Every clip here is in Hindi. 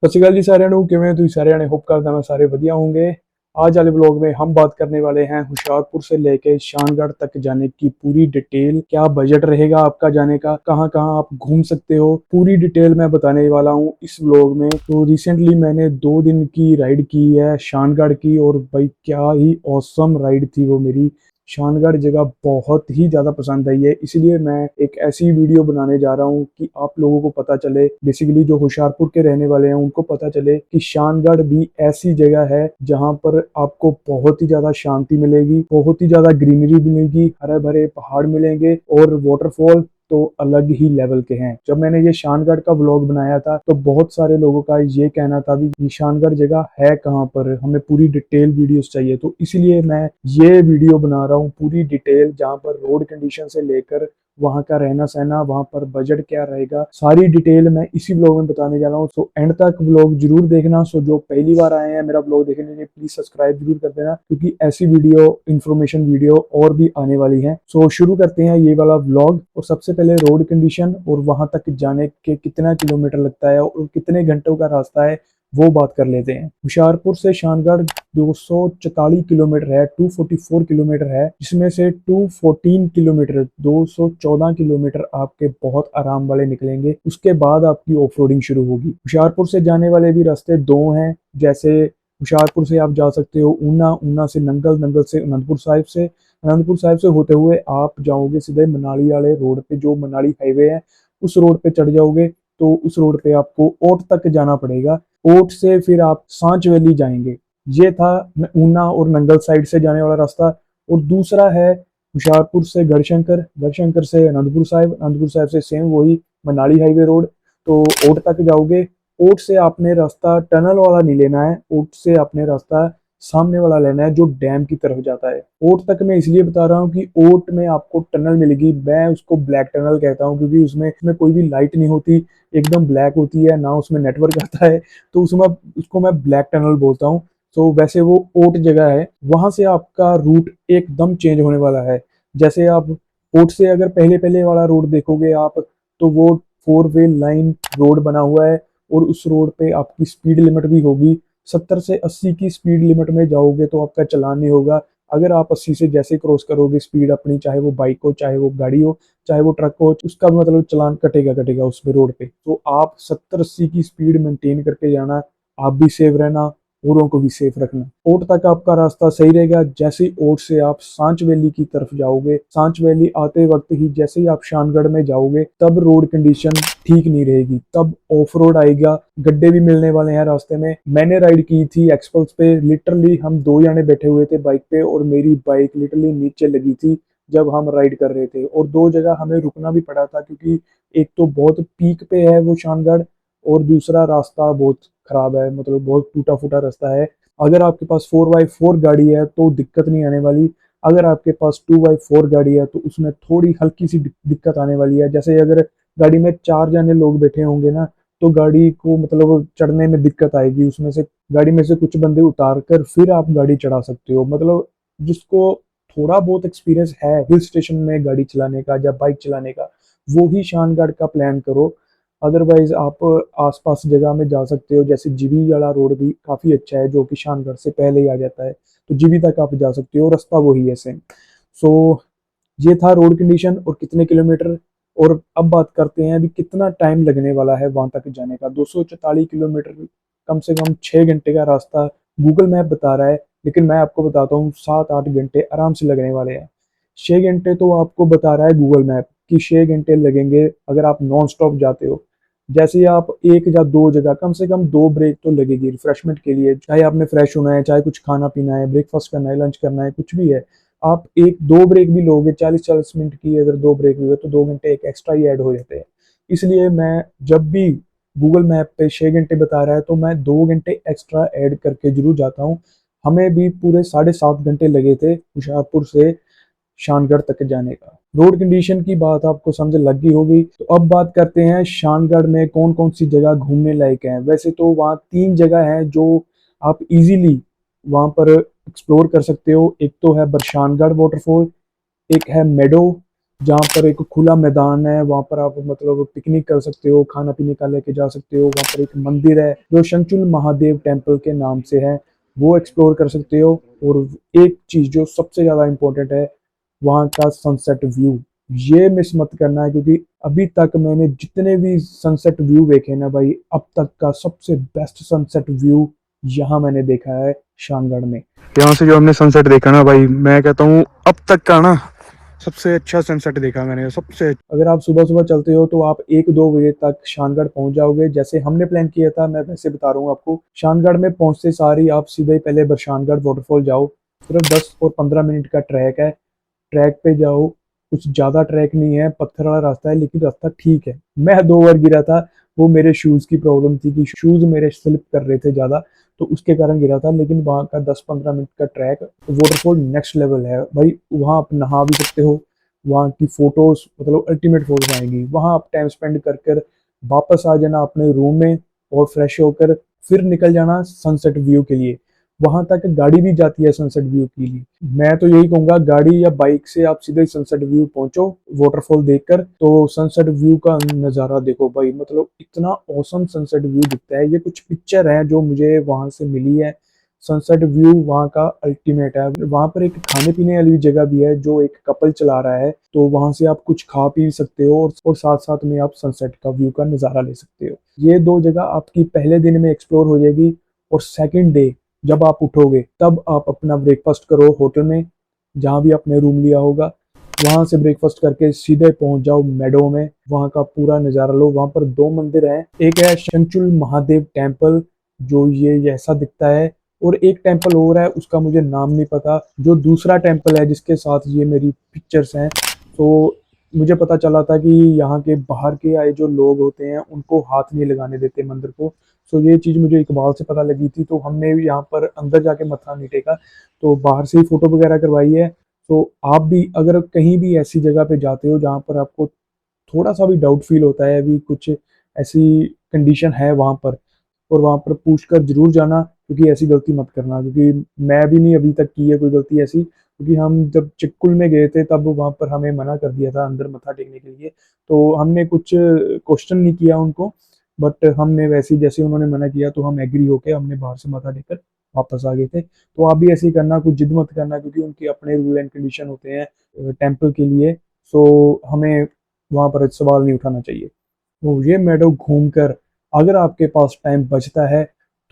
ਸਤਿ ਸ਼੍ਰੀ ਅਕਾਲ ਜੀ ਸਾਰਿਆਂ ਨੂੰ। ਕਿਵੇਂ ਤੁਸੀਂ ਸਾਰਿਆਂ ਨੇ? होप करता मैं सारे बढ़िया होंगे। आज वाले ब्लॉग में हम बात करने वाले हैं होशियारपुर से लेके शानगढ़ तक जाने की पूरी डिटेल। क्या बजट रहेगा आपका जाने का, कहाँ कहाँ आप घूम सकते हो, पूरी डिटेल मैं बताने वाला हूँ इस ब्लॉग में। तो रिसेंटली मैंने 2 दिन की राइड की है शानगढ़ की, और भाई क्या ही औसम राइड थी वो मेरी। शानगढ़ जगह बहुत ही ज़्यादा पसंद आई है, इसलिए मैं एक ऐसी वीडियो बनाने जा रहा हूँ कि आप लोगों को पता चले, बेसिकली जो होशियारपुर के रहने वाले हैं उनको पता चले कि शानगढ़ भी ऐसी जगह है जहाँ पर आपको बहुत ही ज़्यादा शांति मिलेगी, बहुत ही ज़्यादा ग्रीनरी मिलेगी, हरे भरे पहाड़ मिलेंगे और वाटरफॉल तो अलग ही लेवल के हैं। जब मैंने ये शानगढ़ का व्लॉग बनाया था तो बहुत सारे लोगों का ये कहना था भी ये शानगढ़ जगह है कहाँ पर, हमें पूरी डिटेल वीडियोस चाहिए। तो इसलिए मैं ये वीडियो बना रहा हूँ पूरी डिटेल, जहाँ पर रोड कंडीशन से लेकर वहाँ का रहना सहना, वहाँ पर बजट क्या रहेगा, सारी डिटेल मैं इसी ब्लॉग में बताने जा रहा हूँ। सो एंड तक ब्लॉग जरूर देखना। सो जो पहली बार आए हैं मेरा ब्लॉग देखने के लिए प्लीज सब्सक्राइब जरूर कर देना, क्योंकि ऐसी वीडियो इन्फॉर्मेशन वीडियो और भी आने वाली है। सो शुरू करते हैं ये वाला ब्लॉग। और सबसे पहले रोड कंडीशन और वहां तक जाने के कितना किलोमीटर लगता है और कितने घंटों का रास्ता है वो बात कर लेते हैं। होशियारपुर से शानगढ़ 244 किलोमीटर है, 244 किलोमीटर है, जिसमें से 214 किलोमीटर 214 किलोमीटर आपके बहुत आराम वाले निकलेंगे। उसके बाद आपकी ऑफ रोडिंग शुरू होगी। होशियारपुर से जाने वाले भी रास्ते दो हैं, जैसे होशियारपुर से आप जा सकते हो ऊना, ऊना से नंगल, नंगल से अनंतपुर साहिब से, अनंतपुर साहिब से होते हुए आप जाओगे सीधे मनाली वाले रोड पे, जो मनाली हाईवे है उस रोड पे चढ़ जाओगे। तो उस रोड पे आपको ओट तक जाना पड़ेगा। ओट से फिर आप सांच वैली जाएंगे। ये था ऊना और नंगल साइड से जाने वाला रास्ता। और दूसरा है होशियारपुर से गढ़शंकर, गढ़शंकर से अनंतपुर साहिब, अनंतपुर साहिब से सेम वही मनाली हाईवे रोड। तो ओट तक जाओगे। ओट से आपने रास्ता टनल वाला नहीं लेना है, ओट से आपने रास्ता सामने वाला लेना है जो डैम की तरफ जाता है। ओट तक मैं इसलिए बता रहा हूँ कि ओट में आपको टनल मिलेगी, मैं उसको ब्लैक टनल कहता हूँ, क्योंकि उसमें कोई भी लाइट नहीं होती, एकदम ब्लैक होती है, ना उसमें नेटवर्क आता है। तो उसमें उसको मैं ब्लैक टनल बोलता हूँ। तो वैसे वो ओट जगह है, वहां से आपका रूट एकदम चेंज होने वाला है। जैसे आप ओट से अगर पहले पहले वाला रोड देखोगे आप, तो वो 4 वे लाइन रोड बना हुआ है, और उस रोड पे आपकी स्पीड लिमिट भी होगी। 70 से 80 की स्पीड लिमिट में जाओगे तो आपका चालान नहीं होगा। अगर आप 80 से जैसे क्रॉस करोगे स्पीड अपनी, चाहे वो बाइक हो, चाहे वो गाड़ी हो, चाहे वो ट्रक हो, उसका मतलब चालान कटेगा कटेगा उस पे रोड पे। तो आप 70-80 की स्पीड मेंटेन करके जाना, आप भी सेफ रहना, औरों को भी सेफ रखना। ओट तक आपका रास्ता सही रहेगा। जैसे ही ओट से आप सांच वैली की तरफ जाओगे, सांच वैली आते वक्त ही जैसे ही आप शानगढ़ में जाओगे, तब रोड कंडीशन ठीक नहीं रहेगी, तब ऑफ रोड आएगा, गड्ढे भी मिलने वाले हैं रास्ते में। मैंने राइड की थी एक्सपल्स पे, लिटरली हम 2 जने बैठे हुए थे बाइक पे, और मेरी बाइक लिटरली नीचे लगी थी जब हम राइड कर रहे थे। और 2 जगह हमें रुकना भी पड़ा था, क्योंकि एक तो बहुत पीक पे है वो शानगढ़, और दूसरा रास्ता बहुत खराब है, मतलब बहुत टूटा फूटा रास्ता है। अगर आपके पास 4x4 गाड़ी है तो दिक्कत नहीं आने वाली। अगर आपके पास 2x4 गाड़ी है तो उसमें थोड़ी हल्की सी दिक्कत आने वाली है। जैसे अगर गाड़ी में 4 जने लोग बैठे होंगे ना, तो गाड़ी को मतलब चढ़ने में दिक्कत आएगी। उसमें से गाड़ी में से कुछ बंदे उतार कर फिर आप गाड़ी चढ़ा सकते हो। मतलब जिसको थोड़ा बहुत एक्सपीरियंस है हिल स्टेशन में गाड़ी चलाने का या बाइक चलाने का, वो ही शानगढ़ का प्लान करो। अदरवाइज आप आसपास जगह में जा सकते हो, जैसे जीबी वाला रोड भी काफ़ी अच्छा है, जो कि शानगढ़ से पहले ही आ जाता है। तो जीबी तक आप जा सकते हो, रास्ता वही है सेम। सो ये था रोड कंडीशन और कितने किलोमीटर। और अब बात करते हैं अभी कितना टाइम लगने वाला है वहां तक जाने का। 244 किलोमीटर, कम से कम 6 घंटे का रास्ता गूगल मैप बता रहा है, लेकिन मैं आपको बताता हूँ 7-8 घंटे आराम से लगने वाले हैं। 6 घंटे तो आपको बता रहा है गूगल मैप कि 6 घंटे लगेंगे अगर आप नॉन स्टॉप जाते हो। जैसे ही आप एक या दो जगह, कम से कम 2 ब्रेक तो लगेगी रिफ्रेशमेंट के लिए, चाहे आपने फ्रेश होना है, चाहे कुछ खाना पीना है, ब्रेकफास्ट करना है, लंच करना है, कुछ भी है। आप एक दो ब्रेक भी लोगे, 40-40 मिनट की अगर 2 ब्रेक हुए तो 2 घंटे एक एक्स्ट्रा ही ऐड हो जाते हैं। इसलिए मैं जब भी गूगल मैप पे 6 घंटे बता रहा है तो मैं 2 घंटे एक्स्ट्रा ऐड करके जरूर जाता हूँ। हमें भी पूरे 7.5 घंटे लगे थे होशियारपुर से शानगढ़ तक जाने का। रोड कंडीशन की बात आपको समझ लग गई होगी। तो अब बात करते हैं शानगढ़ में कौन कौन सी जगह घूमने लायक है। वैसे तो वहाँ 3 जगह हैं जो आप इजीली वहाँ पर एक्सप्लोर कर सकते हो। एक तो है बरशानगढ़ वाटरफॉल, एक है मेडो, जहाँ पर एक खुला मैदान है, वहाँ पर आप मतलब पिकनिक कर सकते हो, खाना पीने का लेके जा सकते हो। वहाँ पर एक मंदिर है जो शंचुल महादेव टेम्पल के नाम से है, वो एक्सप्लोर कर सकते हो। और एक चीज जो सबसे ज्यादा इम्पोर्टेंट है, वहाँ का सनसेट व्यू, ये मिस मत करना है, क्योंकि अभी तक मैंने जितने भी सनसेट व्यू देखे ना भाई, अब तक का सबसे बेस्ट सनसेट व्यू यहाँ मैंने देखा है शानगढ़ में। यहाँ से जो हमने सनसेट देखा ना भाई, मैं कहता हूँ अब तक का ना सबसे अच्छा सनसेट देखा मैंने, सबसे। अगर आप सुबह सुबह चलते हो तो आप 1-2 बजे तक शानगढ़ पहुंच जाओगे, जैसे हमने प्लान किया था। मैं वैसे बता रहा हूँ आपको, शानगढ़ में पहुंचते सार ही आप सीधे पहले बरशानगढ़ वाटरफॉल जाओ। सिर्फ 10 और 15 मिनट का ट्रैक है, ट्रैक पे जाओ। कुछ ज्यादा ट्रैक नहीं है, पत्थर वाला रास्ता है, लेकिन रास्ता ठीक है। मैं 2 बार गिरा था, वो मेरे शूज की प्रॉब्लम थी कि शूज मेरे स्लिप कर रहे थे ज्यादा, तो उसके कारण गिरा था। लेकिन वहाँ का 10-15 मिनट का ट्रैक, वाटरफॉल नेक्स्ट लेवल है भाई। वहाँ आप नहा भी सकते हो, वहाँ की फोटोज मतलब अल्टीमेट फोटोज आएंगी। वहाँ आप टाइम स्पेंड कर कर वापस आ जाना अपने रूम में, और फ्रेश होकर फिर निकल जाना सनसेट व्यू के लिए। वहां तक गाड़ी भी जाती है सनसेट व्यू के लिए। मैं तो यही कहूंगा, गाड़ी या बाइक से आप सीधे सनसेट व्यू पहुंचो वाटरफॉल देखकर, तो सनसेट व्यू का नजारा देखो भाई, मतलब इतना औसम सनसेट व्यू दिखता है। ये कुछ पिक्चर है जो मुझे वहां से मिली है। सनसेट व्यू वहाँ का अल्टीमेट है। वहां पर एक खाने पीने वाली जगह भी है जो एक कपल चला रहा है, तो वहां से आप कुछ खा पी सकते हो, और साथ साथ में आप सनसेट का व्यू का नजारा ले सकते हो। ये 2 जगह आपकी पहले दिन में एक्सप्लोर हो जाएगी। और सेकंड डे जब आप उठोगे, तब आप अपना ब्रेकफास्ट करो होटल में, जहाँ भी आपने रूम लिया होगा। वहां से ब्रेकफास्ट करके सीधे पहुंच जाओ मेडो में, वहां का पूरा नजारा लो। वहां पर 2 मंदिर हैं, एक है शंचुल महादेव टेम्पल, जो ये ऐसा दिखता है, और एक टेम्पल और है, उसका मुझे नाम नहीं पता, जो दूसरा टेम्पल है जिसके साथ ये मेरी पिक्चर्स हैं। तो मुझे पता चला था कि यहाँ के बाहर के आए जो लोग होते हैं उनको हाथ नहीं लगाने देते मंदिर को। सो ये चीज़ मुझे इकबाल से पता लगी थी, तो हमने यहाँ पर अंदर जाके मत्था नहीं टेका, तो बाहर से ही फोटो वगैरह करवाई है। तो आप भी अगर कहीं भी ऐसी जगह पे जाते हो जहाँ पर आपको थोड़ा सा भी डाउट फील होता है, अभी कुछ ऐसी कंडीशन है वहाँ पर, और वहाँ पर पूछ कर जरूर जाना, क्योंकि ऐसी गलती मत करना। क्योंकि मैं भी नहीं अभी तक की है कोई गलती ऐसी, क्योंकि हम जब चिक्कुल में गए थे तब वहाँ पर हमें मना कर दिया था अंदर मत्था टेकने के लिए। तो हमने कुछ क्वेश्चन नहीं किया उनको, बट हमने वैसे ही जैसे उन्होंने मना किया तो हम एग्री होके हमने बाहर से मत्था टेककर वापस आ गए थे। तो आप भी ऐसे ही करना, कुछ जिद मत करना, क्योंकि उनके अपने रूल एंड कंडीशन होते हैं टेम्पल के लिए। सो हमें वहाँ पर सवाल नहीं उठाना चाहिए। तो ये मेडो घूमकर, अगर आपके पास टाइम बचता है,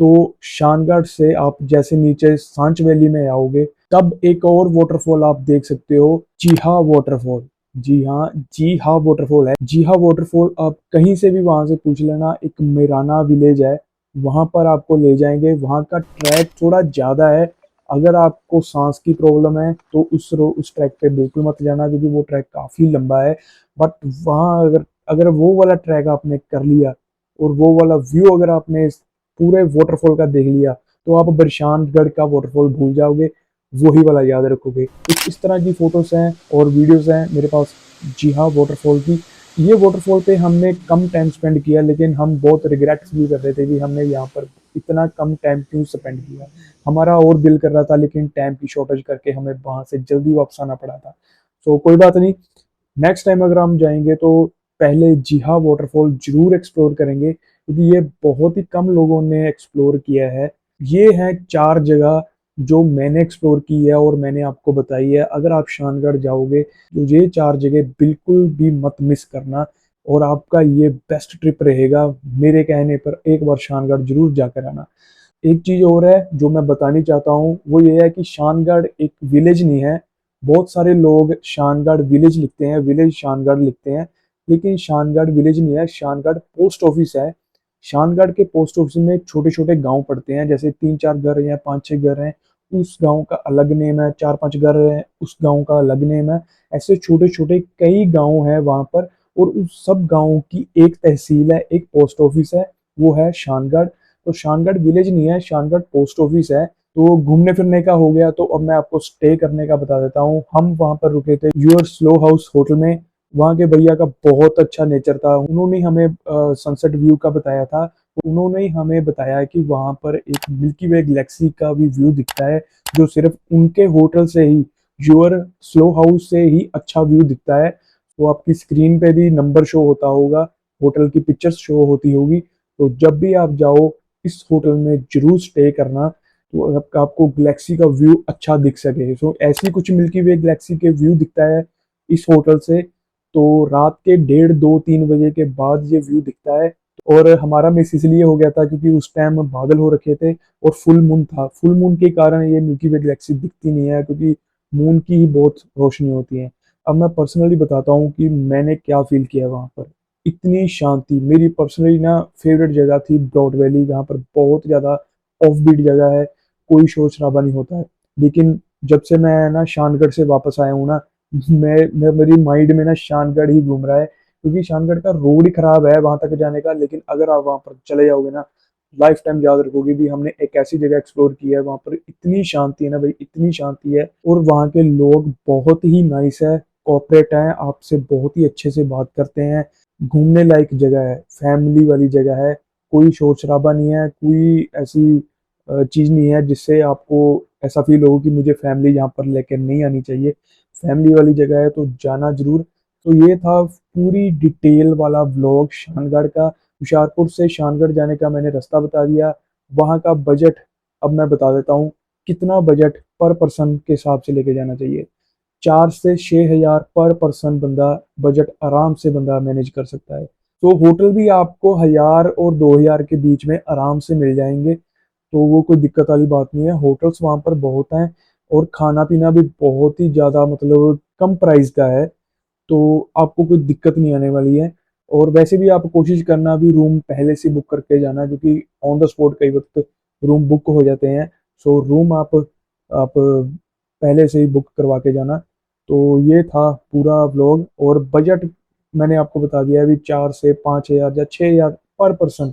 तो शानगढ़ से आप जैसे नीचे सांच वैली में आओगे, तब एक और वाटरफॉल आप देख सकते हो, जीहा वाटरफॉल। जी हाँ, जी हाँ वाटरफॉल है। जी हाँ वाटरफॉल आप कहीं से भी वहां से पूछ लेना, एक मेराना विलेज है, वहां पर आपको ले जाएंगे। वहां का ट्रैक थोड़ा ज्यादा है, अगर आपको सांस की प्रॉब्लम है तो उस ट्रैक पे बिल्कुल मत जाना, क्योंकि वो ट्रैक काफी लंबा है। बट वहाँ अगर अगर वो वाला ट्रैक आपने कर लिया, और वो वाला व्यू अगर आपने इस पूरे वाटरफॉल का देख लिया, तो आप बरशानगढ़ का वाटरफॉल भूल जाओगे, वही वाला याद रखोगे। कुछ इस तरह की फोटोज हैं और वीडियोस हैं मेरे पास जी हाँ वाटरफॉल की। ये वाटरफॉल पे हमने कम टाइम स्पेंड किया, लेकिन हम बहुत रिग्रेट फील कर रहे थे कि हमने यहाँ पर इतना कम टाइम क्यों स्पेंड किया। हमारा और दिल कर रहा था, लेकिन टाइम की शॉर्टेज करके हमें वहां से जल्दी वापस आना पड़ा था। तो कोई बात नहीं, नेक्स्ट टाइम अगर हम जाएंगे तो पहले जीहा वाटरफॉल जरूर एक्सप्लोर करेंगे, क्योंकि ये बहुत ही कम लोगों ने एक्सप्लोर किया है। ये है 4 जगह जो मैंने एक्सप्लोर की है और मैंने आपको बताई है। अगर आप शानगढ़ जाओगे तो ये 4 जगह बिल्कुल भी मत मिस करना, और आपका ये बेस्ट ट्रिप रहेगा। मेरे कहने पर एक बार शानगढ़ जरूर जाकर आना। एक चीज और है जो मैं बतानी चाहता हूँ, वो ये है कि शानगढ़ एक विलेज नहीं है। बहुत सारे लोग शानगढ़ विलेज लिखते हैं, विलेज शानगढ़ लिखते हैं, लेकिन शानगढ़ विलेज नहीं है, शानगढ़ पोस्ट ऑफिस है। शानगढ़ के पोस्ट ऑफिस में छोटे छोटे गांव पड़ते हैं, जैसे 3-4 घर हैं, 5-6 घर हैं, उस गांव का अलग नेम है। 4-5 घर हैं, उस गांव का अलग नेम है। ऐसे छोटे छोटे कई गांव हैं वहां पर, और उस सब गांव की एक तहसील है, एक पोस्ट ऑफिस है, वो है शानगढ़। तो शानगढ़ विलेज नहीं है, शानगढ़ पोस्ट ऑफिस है। तो घूमने फिरने का हो गया, तो अब मैं आपको स्टे करने का बता देता हूँ। हम वहां पर रुके थे यूर स्लो हाउस होटल में। वहाँ के भैया का बहुत अच्छा नेचर था, उन्होंने हमें सनसेट व्यू का बताया था। उन्होंने ही हमें बताया कि वहां पर एक मिल्की वे गैलेक्सी का भी व्यू दिखता है, जो सिर्फ उनके होटल से ही, यूर स्लो हाउस से ही अच्छा व्यू दिखता है। तो आपकी स्क्रीन पे भी नंबर शो होता होगा, होटल की पिक्चर्स शो होती होगी। तो जब भी आप जाओ इस होटल में जरूर स्टे करना, तो आपको गैलेक्सी का व्यू अच्छा दिख सके। सो ऐसी कुछ मिल्की वे गैलेक्सी के व्यू दिखता है इस होटल से। तो रात के 1:30-2-3 बजे के बाद ये व्यू दिखता है। और हमारा मिस इसलिए हो गया था क्योंकि उस टाइम बादल हो रखे थे और फुल मून था। फुल मून के कारण ये मिल्की वे गैलेक्सी दिखती नहीं है, क्योंकि मून की ही बहुत रोशनी होती है। अब मैं पर्सनली बताता हूँ कि मैंने क्या फील किया वहाँ पर। इतनी शांति, मेरी पर्सनली ना फेवरेट जगह थी ब्रॉड वैली, जहाँ पर बहुत ज़्यादा ऑफ बीट जगह है, कोई शोर शराबा नहीं होता है। लेकिन जब से मैं ना शानगढ़ से वापस आया हूँ ना, मैं मेरी माइंड में ना शानगढ़ ही घूम रहा है, क्योंकि शानगढ़ का रोड ही खराब है वहां तक जाने का। लेकिन अगर आप वहां पर चले जाओगे ना, लाइफ टाइम याद रखोगे भी हमने एक ऐसी जगह एक्सप्लोर की है। वहां पर इतनी शांति है ना भाई, इतनी शांति है। और वहाँ के लोग बहुत ही नाइस है, कॉपरेट हैं, आपसे बहुत ही अच्छे से बात करते हैं। घूमने लायक जगह है, फैमिली वाली जगह है, कोई शोर शराबा नहीं है, कोई ऐसी चीज नहीं है जिससे आपको ऐसा फील हो कि मुझे फैमिली यहाँ पर लेकर नहीं आनी चाहिए। फैमिली वाली जगह है तो जाना जरूर। तो ये था पूरी डिटेल वाला व्लॉग शानगढ़ का। हुशियारपुर से शानगढ़ जाने का मैंने रास्ता बता दिया। वहाँ का बजट अब मैं बता देता हूँ, कितना बजट पर पर्सन के हिसाब से लेके जाना चाहिए। 4 से 6 हज़ार पर पर्सन बंदा, बजट आराम से बंदा मैनेज कर सकता है। तो होटल भी आपको 1,000 और 2,000 के बीच में आराम से मिल जाएंगे। तो वो कोई दिक्कत वाली बात नहीं है, होटल्स वहाँ पर बहुत हैं। और खाना पीना भी बहुत ही ज़्यादा मतलब कम प्राइस का है, तो आपको कोई दिक्कत नहीं आने वाली है। और वैसे भी आप कोशिश करना भी रूम पहले से बुक करके जाना, क्योंकि ऑन द स्पॉट कई वक्त रूम बुक हो जाते हैं। सो रूम आप पहले से ही बुक करवा के जाना। तो ये था पूरा व्लॉग। और बजट मैंने आपको बता दिया है, अभी 4 से 5 हज़ार या 6 हज़ार पर पर्सन,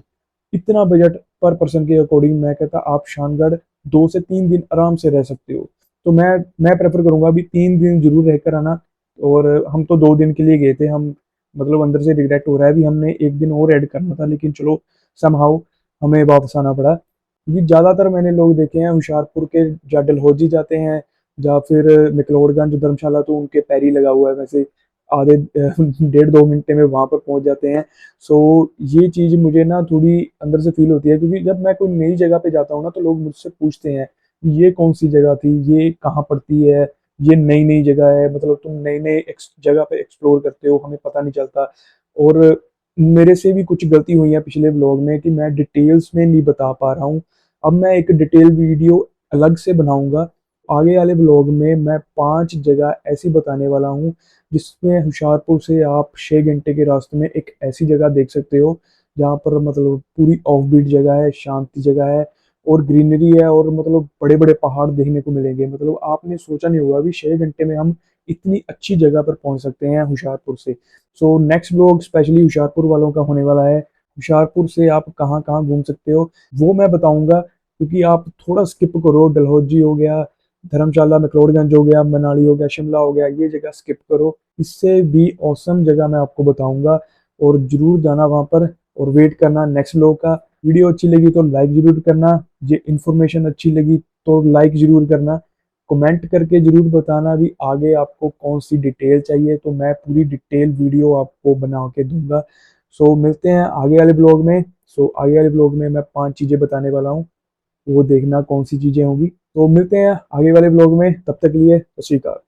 इतना बजट पर पर्सन के अकॉर्डिंग मैं कहता आप शानगढ़ 2 से 3 दिन आराम से रह सकते हो। तो मैं प्रेफर करूंगा अभी 3 दिन जरूर रहकर आना। और हम तो 2 दिन के लिए गए थे, हम मतलब अंदर से रिग्रेट हो रहा है भी हमने एक दिन और ऐड करना था, लेकिन चलो समहाउ हमें वापस आना पड़ा। क्योंकि ज़्यादातर मैंने लोग देखे हैं हुशियारपुर के या डलहौजी जाते हैं या फिर मैक्लोडगंज धर्मशाला, तो उनके पैर ही लगा हुआ है वैसे आधे 1.5-2 घंटे में वहां पर पहुंच जाते हैं। सो ये चीज़ मुझे ना थोड़ी अंदर से फील होती है, क्योंकि जब मैं कोई नई जगह पे जाता हूँ ना, तो लोग मुझसे पूछते हैं ये कौन सी जगह थी, ये कहाँ पड़ती है, ये नई नई जगह है, मतलब तुम नई नई जगह पे एक्सप्लोर करते हो, हमें पता नहीं चलता। और मेरे से भी कुछ गलती हुई है पिछले ब्लॉग में कि मैं डिटेल्स में नहीं बता पा रहा हूँ। अब मैं एक डिटेल वीडियो अलग से बनाऊंगा। आगे वाले ब्लॉग में मैं 5 जगह ऐसी बताने वाला हूँ जिसमें हुशियारपुर से आप 6 घंटे के रास्ते में एक ऐसी जगह देख सकते हो जहाँ पर मतलब पूरी ऑफ बीट जगह है, शांति जगह है और ग्रीनरी है, और मतलब बड़े बड़े पहाड़ देखने को मिलेंगे। मतलब आपने सोचा नहीं होगा कि 6 घंटे में हम इतनी अच्छी जगह पर पहुंच सकते हैं हुशियारपुर से। So next blog specially Hoshiarpur वालों का होने वाला है। हुशियारपुर से आप कहाँ कहाँ घूम सकते हो वो मैं बताऊंगा, क्योंकि आप थोड़ा स्किप करो। डलहौजी हो गया, धर्मशाला, मैक्लोडगंज हो गया, मनाली हो गया, शिमला हो गया, ये जगह स्किप करो। इससे भी औसम जगह मैं आपको बताऊंगा, और जरूर जाना वहां पर। और वेट करना नेक्स्ट ब्लॉग का। वीडियो अच्छी लगी तो लाइक जरूर करना, ये इन्फॉर्मेशन अच्छी लगी तो लाइक जरूर करना। कमेंट करके जरूर बताना भी आगे आपको कौन सी डिटेल चाहिए, तो मैं पूरी डिटेल वीडियो आपको बना के दूंगा। सो मिलते हैं आगे वाले ब्लॉग में। सो आगे वाले ब्लॉग में मैं 5 चीज़ें बताने वाला हूँ, वो देखना कौन सी चीज़ें होंगी। तो मिलते हैं आगे वाले ब्लॉग में, तब तक के लिए सत श्री अकाल।